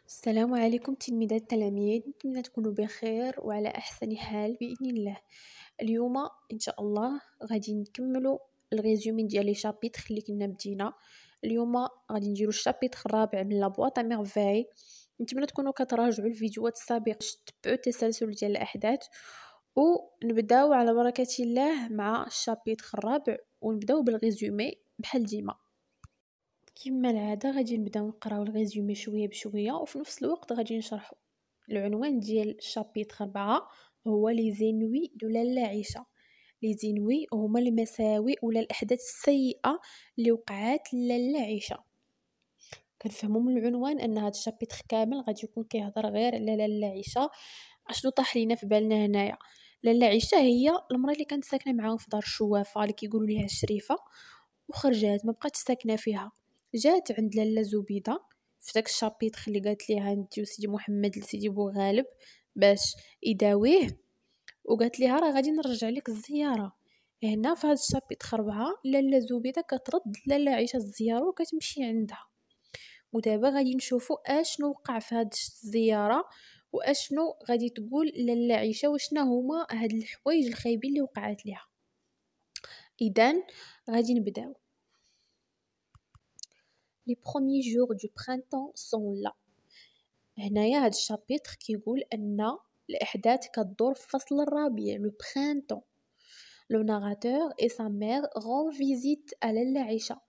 السلام عليكم تلميذات التلاميذ، نتمنى تكونوا بخير وعلى أحسن حال بإذن الله. اليوم إن شاء الله غادي نكملوا الريزومي ديال لي شابيتر اللي كنا بدينا. اليوم غادي نديرو الشابيتر الرابع من لا بواط ميرفاي. نتمنى تكونوا كتراجعوا الفيديوهات السابقة باش تتبعوا التسلسل ديال الأحداث، ونبداو على بركة الله مع الشابيتر الرابع ونبداو بالريزومي بحال ديما. كما العادة غادي نبداو نقراو الريزومي شوية بشوية، وفي نفس الوقت غادي نشرحو. العنوان ديال الشابيتر 4 هو لي زينوي دو لالا عيشة. لي زينوي هما المساوئ ولا الأحداث السيئة اللي وقعات لالا عيشة. كنفهمو من العنوان أن هاد الشابيتر كامل غادي يكون كيهضر غير على لالا عيشة. اشنو طاح لينا في بالنا هنايا؟ لالا عيشة هي المرأة اللي كانت ساكنة معاهم في دار الشوافة اللي كيقولوا ليها الشريفة، وخرجات ما بقاتش ساكنة فيها. جات عند لاله زبيده في داك الشابيتر اللي قالت ليها نديو سيدي محمد لسيدي بوغالب باش يداويه، وقالت ليها راه غادي نرجع لك الزياره. هنا في هذا الشابيتر 4 لاله زبيده كترد لاله عيشه الزياره وكتمشي عندها. ودابا غادي نشوفوا اشنو وقع في هذه الزياره واشنو غادي تقول لاله عيشه وشنا هما هاد الحوايج الخايبين اللي وقعات ليها. اذا غادي نبداو. Les premiers jours du printemps sont là. هنايا هاد الشابيتر كيقول ان الاحداث كتدور في فصل الربيع لو printemps. لو ناراتور اي سا مير رون فيزيت على لاله عيشه.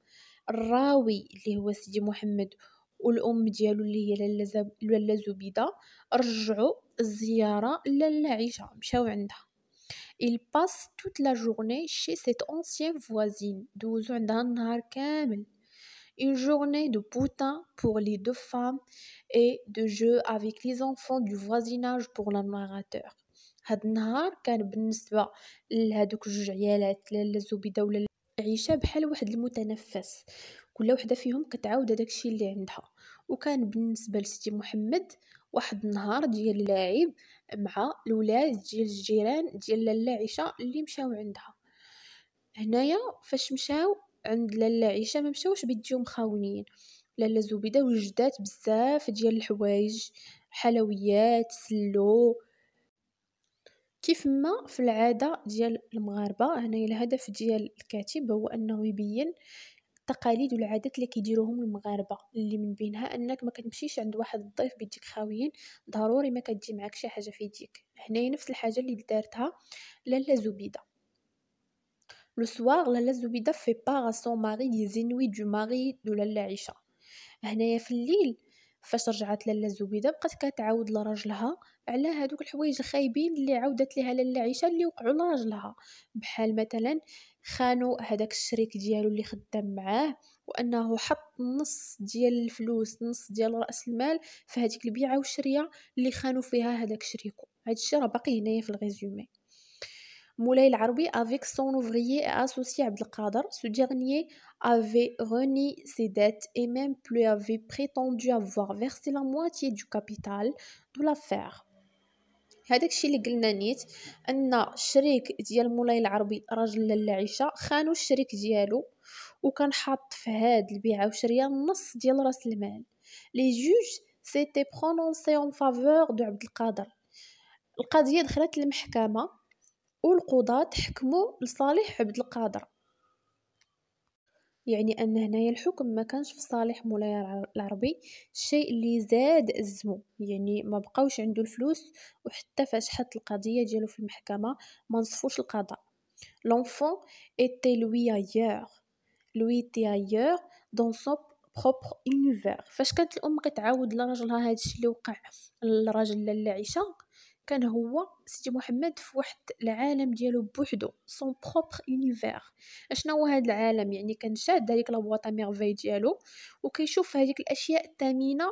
الراوي اللي هو سيدي محمد والام ديالو اللي هي لاله زبيده رجعوا الزياره لاله عيشه، مشاو عندها. Il passe toute la journée chez cette ancienne voisine. دوزو عندها النهار كامل. Une journée de boutin pour les deux femmes et de jeu avec les enfants du voisinage pour le narrateur. هاد النهار كان بالنسبة لهادوك جوج عيالات لاله زبيدة ولا عيشة بحال واحد المتنفس، كل وحدة فيهم كتعاود داكشي اللي عندها. وكان بالنسبة لسيدي محمد واحد النهار ديال اللعب مع الولاد ديال الجيران ديال لاله عيشة اللي مشاو عندها. هنايا فاش مشاو عند لاله عيشه ما مشاوش بيديهم خاونين. لاله زبيده وجدات بزاف ديال الحوايج، حلويات، سلو، كيف ما في العاده ديال المغاربه. هنايا الهدف ديال الكاتب هو انه يبين التقاليد والعادات اللي كيديروهم المغاربه، اللي من بينها انك ما كتمشيش عند واحد الضيف بيديك خاويين، ضروري ما كتجي معاك شي حاجه في يديك. هنايا نفس الحاجه اللي دارتها لاله زبيده. Le soir, لاله زبيدة fait part à son mari des ennuis du mari de لاله عيشة. هنايا في الليل فاش رجعت لاله زبيدة بقات كتعاود لراجلها على هادوك الحوايج الخايبين اللي عاودت ليها لاله عيشة اللي وقعوا لراجلها، بحال مثلا خانوا هداك الشريك ديالو اللي خدام معاه، وانه حط نص ديال الفلوس، نص ديال راس المال في هذيك البيعه والشريه اللي خانوا فيها هداك شريكو. هادشي راه باقي هنايا في الريزومي. Moulay Laroui, avec son ouvrier et associé Abdelkader, ce dernier avait renié ses dettes et même plus avait prétendu avoir versé la moitié du capital de l'affaire. هذاك الشيء اللي قلنا نيت ان الشريك ديال مولاي العربي راجل لاله عيشه خانوا الشريك ديالو وكان حاط في هاد البيعه وشريه النص ديال راس المال. لي جوج سيتي برونونسي اون فافور دو عبد القادر. القضيه دخلت للمحكمه والقضاة حكموا لصالح عبد القادر، يعني ان هنايا الحكم ما كانش في صالح مولاي العربي، الشيء اللي زاد ازمو، يعني ما بقاوش عنده الفلوس. وحتى فاش حط القضيه ديالو في المحكمه ما نصفوش القضاء. l'enfant était lui était ailleurs dans son propre univers. فاش كانت الام كتعاود لراجلها هادشي اللي وقع للراجل لاله عيشه، كان هو سيدي محمد في واحد العالم ديالو بوحدو، سون بروبر اونيفير. اشنو هو هذا العالم؟ يعني كان شاد هذيك لابواطا ميرفاي ديالو وكيشوف هذيك الاشياء الثمينه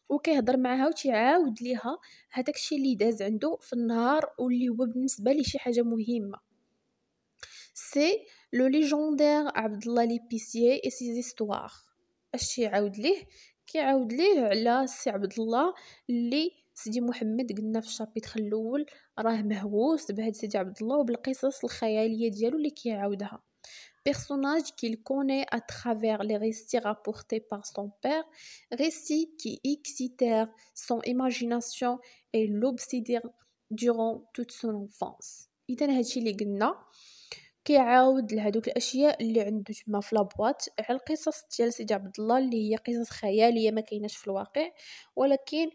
وكيهضر معاها وتيعاود ليها هذاك الشيء اللي داز عنده في النهار واللي هو بالنسبه ليه شي حاجه مهمه. سي لو ليجوندير عبد الله ليبيسيي اي سي زيستوار. اش يعاود ليه؟ كيعاود ليه على سي عبد الله اللي سيدي محمد قلنا في الشابيتر الاول راه مهووس بهاد سيدي عبد الله وبالقصص الخياليه ديالو اللي كيعاودها. personnage qu'il connaît à travers les récits rapportés par son père, récits qui excitèrent son imagination et l'obsédèrent durant toute son enfance. إذا هادشي اللي قلنا كيعاود لهادوك الاشياء اللي عنده تما في لابواط على القصص ديال سيدي عبد الله اللي هي قصص خياليه ما كايناش في الواقع، ولكن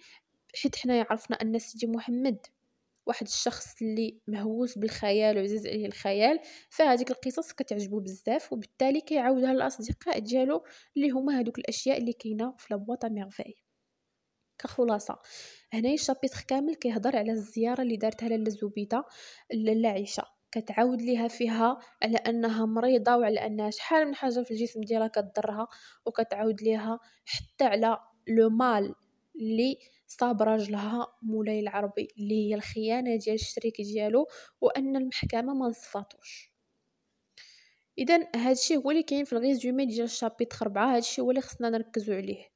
حيت حنايا عرفنا ان سيدي محمد واحد الشخص اللي مهووس بالخيال وعزيز عليه الخيال، فهذيك القصص كتعجبو بزاف وبالتالي كيعاودها للاصدقاء ديالو اللي هما هادوك الاشياء اللي كاينه في لابواط ميرفاي. كخلاصه هنايا الشابيتر كامل كيهضر على الزياره اللي دارتها لاله زبيده لاله عيشه، كتعاود ليها فيها على انها مريضه وعلى انها شحال من حاجه في الجسم ديالها كتضرها، وكتعاود ليها حتى على لو مال اللي صاب راجلها مولاي العربي اللي هي الخيانه ديال الشريك ديالو، وان المحكمه ما نصفاتوش. اذا هادشي هو اللي كاين في الريزومي ديال الشابيتر 4، هادشي هو اللي خصنا نركزوا عليه.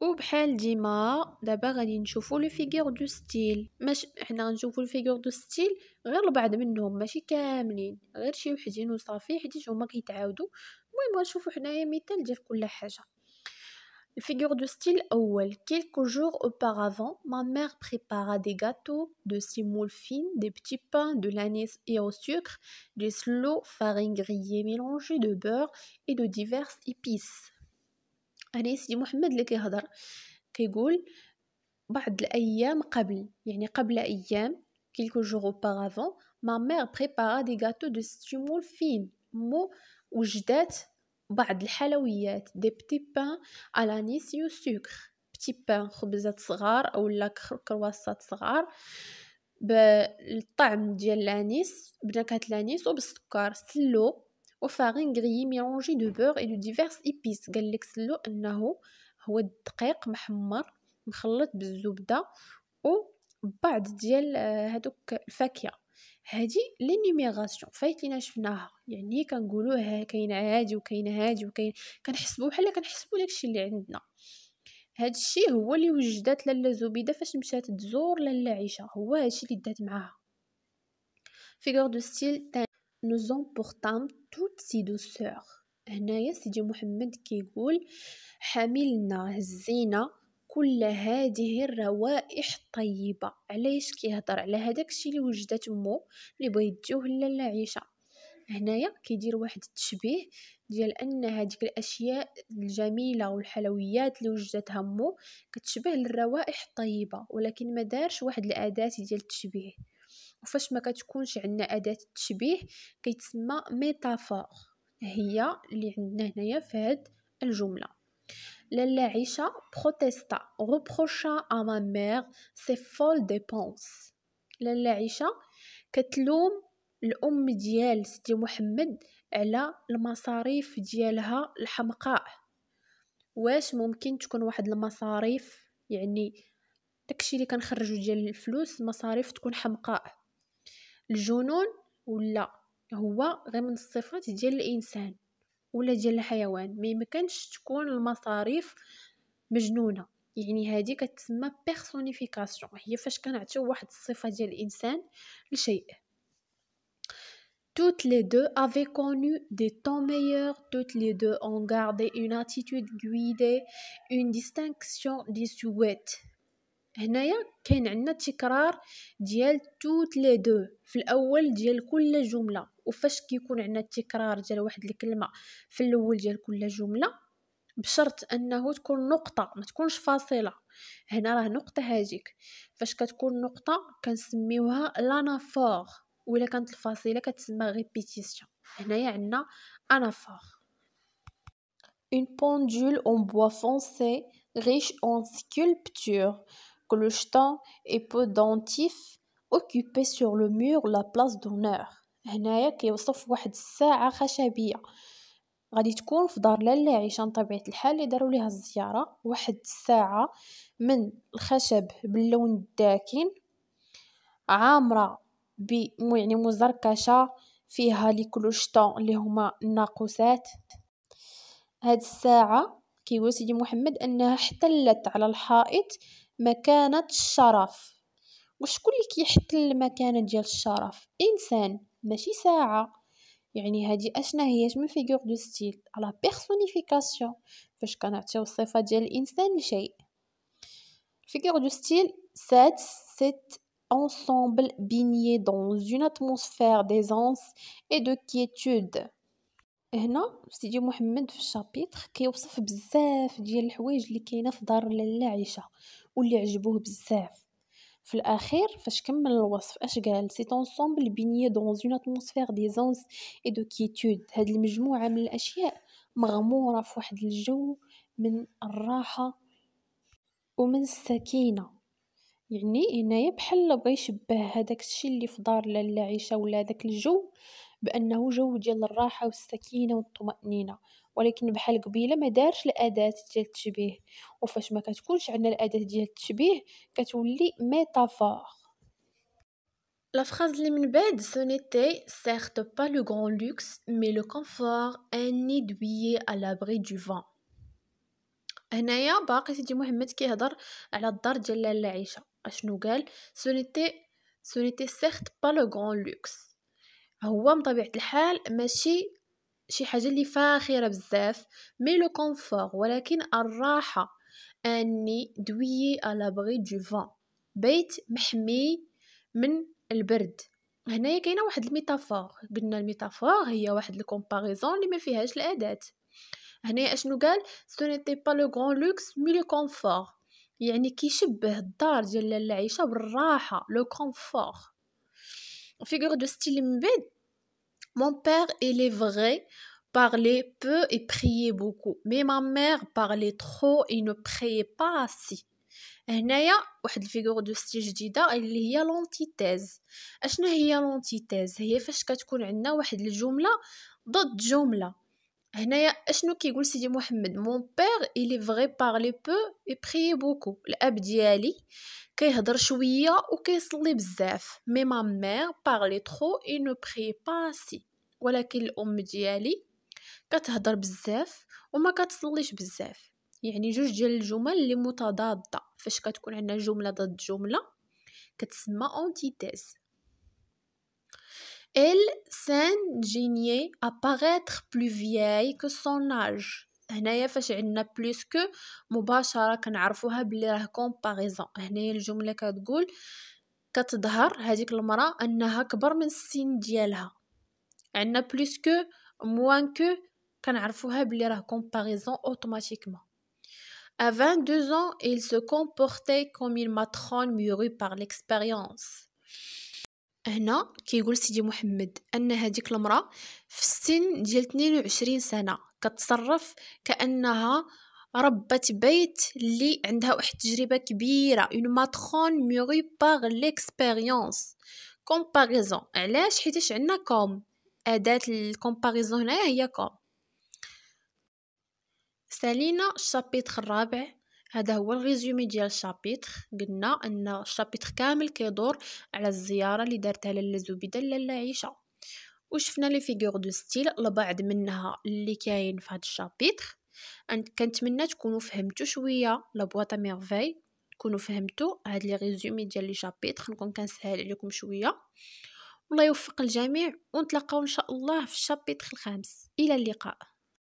وبحال ديما دابا غادي نشوفوا لي فيغور دو ستيل، ماشي حنا غنشوفوا الفيغور دو ستيل غير البعض منهم ماشي كاملين، غير شي وحدين وصافي حيت هما كيتعاودوا. المهم غنشوفوا حنايا مثال ديال كل حاجه. الفيغور دو ستيل اول: quelques jours auparavant ma mère prépara des gâteaux de semoule fine, des petits pains, de l'anis et au sucre, des slow farine grillée mélangée de beurre et de diverses épices. أنا سيدي محمد اللي كيهضر كيقول بعض الأيام قبل، يعني قبل أيام quelques jours auparavant ma mère prépara des gâteaux de semoule fine. مو وجدات بعض الحلويات des petits pains à l'anis et au sucre. petit pain خبزات صغار أو لا كرواسات صغار بالطعم ديال الأنيس بنكهة الأنيس وبالسكر. سلو وفارين غريي ميلونجي دو بور اي دو ديفيرس ايبيس، قال لك سلو انه هو الدقيق محمر مخلط بالزبده وبعض ديال هادوك الفاكهه. هادي لي نيميراسيون فايتينا شفناها، يعني كنقولوه كاين هادي وكاين هادي وكاين كنحسبوا بحال كنحسبوا داكشي اللي عندنا. هادشي هو اللي وجدات لاله زبيده فاش مشات تزور لاله عيشه، هو هادشي اللي دات معاها. فيغور دو ستيل nous emportâmes toutes ces douceurs. هنايا سيدي محمد كيقول حملنا هزينا كل هذه الروائح الطيبة. علاش كيهضر على هذاك الشيء اللي وجدت مو اللي بغا يديوه لاله عيشه؟ هنايا كيدير واحد التشبيه ديال ان هذيك الاشياء الجميله والحلويات اللي وجدتها مو كتشبه للروائح الطيبه، ولكن ما دارش واحد الاداه ديال التشبيه. وفاش ما كتكونش عندنا اداه التشبيه كيتسمى ميتافور، هي اللي عندنا هنايا في هاد الجمله. لاله عيشه بروتيستا reprocha à ma mère ses folles dépenses. لاله عيشه كتلوم الام ديال سيدي محمد على المصاريف ديالها الحمقاء. واش ممكن تكون واحد المصاريف، يعني داكشي اللي كنخرجو ديال الفلوس مصاريف تكون حمقاء؟ الجنون ولا هو غير من الصفات ديال الانسان ولا ديال الحيوان؟ ما يمكنش تكون المصاريف مجنونه، يعني هذه كتسمى بيرسونيفيكاسيون، هي فاش كنعطيو واحد الصفه ديال الانسان لشيء. Toutes les deux avaient connu des temps meilleurs, toutes les deux ont gardé une attitude guidée, une distinction des souhaits. هنايا كاين عندنا تكرار ديال توت لي دو في الاول ديال كل جمله. وفاش كيكون عندنا التكرار ديال واحد الكلمه في الاول ديال كل جمله بشرط انه تكون نقطه ما تكونش فاصله. هنا راه نقطه هاجيك، فاش كتكون نقطه كنسميوها لانافور، ولا كانت الفاصله كتسمى ريبيتيسيون. هنايا عندنا انافور. Une pendule en bois foncé riche en sculptures, clocheton et pendentif occupait sur le mur la place d'honneur. هنايا كيوصف واحد الساعة خشبية غادي تكون في دار لاله عيشه بطبيعة الحال اللي داروا ليها الزيارة. واحد الساعة من الخشب باللون الداكن عامرة يعني مزركشة فيها لي كلوشطون اللي هما الناقوسات. هاد الساعة كيقول سيدي محمد انها احتلت على الحائط مكانة الشرف. وشكون اللي كيحتل المكانة ديال الشرف؟ انسان ماشي ساعة. يعني هادي اشنا هي شنو فيغور دو ستيل على بيرسونيفيكاسيون فاش كنعطيو الصفه ديال الانسان لشيء. Figure du style 7, cet ensemble baigné dans une atmosphère d'aisance et de quiétude. هنا سيدي محمد في الشابيتر كيوصف بزاف ديال الحوايج اللي كاينه في دار لاله عيشه واللي عجبوه بزاف. في الاخير فاش كمل الوصف اش قال سيت ensemble baigné dans une atmosphère d'aisance et de quiétude. هاد المجموعه من الاشياء مغموره في واحد الجو من الراحه ومن السكينه. يعني هنايا بحال بغا يشبه هذاك الشيء اللي في دار لاله عيشه ولا هذاك الجو بانه جو ديال الراحه والسكينه والطمانينه، ولكن بحال قبيله ما دارش الاداه ديال التشبيه، وفاش ما كتكونش عندنا الاداه ديال التشبيه كتولي ميتافور. La phrase اللي من بعد ce n'était certes pas le grand luxe mais le confort un aiguillé à l'abri du vent. هنايا باقي سيدي محمد كيهضر على الدار ديال لاله عيشه. اشنو قال ce n'était certes pas le grand luxe، هو بطبيعه الحال ماشي شي حاجه اللي فاخره بزاف، مي لو كونفور ولكن الراحه، اني دويي على بغي دو فان، بيت محمي من البرد. هنايا كاينه واحد الميتافور، قلنا الميتافور هي واحد الكومباريزون اللي ما فيهاش الاداه. هنايا اشنو قال سو نيتي با لو غران لوكس مي لو كونفور، يعني كيشبه الدار ديال لاله عيشه بالراحه، لو كونفور. فيغور دو ستيل من بعد mon père il est vrai parlait peu et priait beaucoup mais ma mère parlait trop et ne priait pas assez. هنايا واحد الفيغور دو ستيل جديده اللي هي لونتيتيز. اشنا هي لونتيتيز؟ هي فاش كتكون عندنا واحد الجمله ضد جمله. هنايا اشنو كيقول سيدي محمد mon père il est vrai parlait peu et priait beaucoup. الاب ديالي كيهضر شويه وكيصلي بزاف، مي ما مير parlait trop et ne priait pas assez، ولكن الام ديالي كتهضر بزاف وما كتصليش بزاف. يعني جوج ديال الجمل اللي متضاده، فاش كتكون عندنا جمله ضد جمله كتسمى انتيتيز. Elle s'ingéniait à paraître plus vieille que son âge. هنايا فاش عندنا بلوس كو مباشره كنعرفوها بلي راه كومباريزون. هنايا الجمله كتقول كتظهر هذيك المراه انها كبر من السن ديالها. عندنا بلوس كو موان كو كنعرفوها بلي راه كومباريزون اوتوماتيكمون. À 22 ans, il se comportait comme une matrone mûrie par l'expérience. هنا كيقول سيدي محمد ان هذيك المراه في السن ديال 22 سنه كتصرف كانها ربة بيت اللي عندها واحد التجربه كبيره، une matrone mûrie par l'expérience. كومباريزون علاش؟ حيتاش عندنا كوم، اداه الكومباريزون هنايا هي كوم. سالينا الشابيتر الرابع. هذا هو الريزومي ديال الشابيتر. قلنا ان الشابيتر كامل كيدور على الزياره اللي دارتها لاله زبيده لاله عيشه، وشفنا لي فيغور دو ستيل البعض منها اللي كاين في هذا الشابيتر. كنتمنى تكونوا فهمتوا شويه لا بواط ميرفاي، تكونوا فهمتوا هاد لي ريزومي ديال لي شابيتر، نكون كنسهل عليكم شويه. والله يوفق الجميع، ونتلاقاو ان شاء الله في الشابيتر الخامس. الى اللقاء.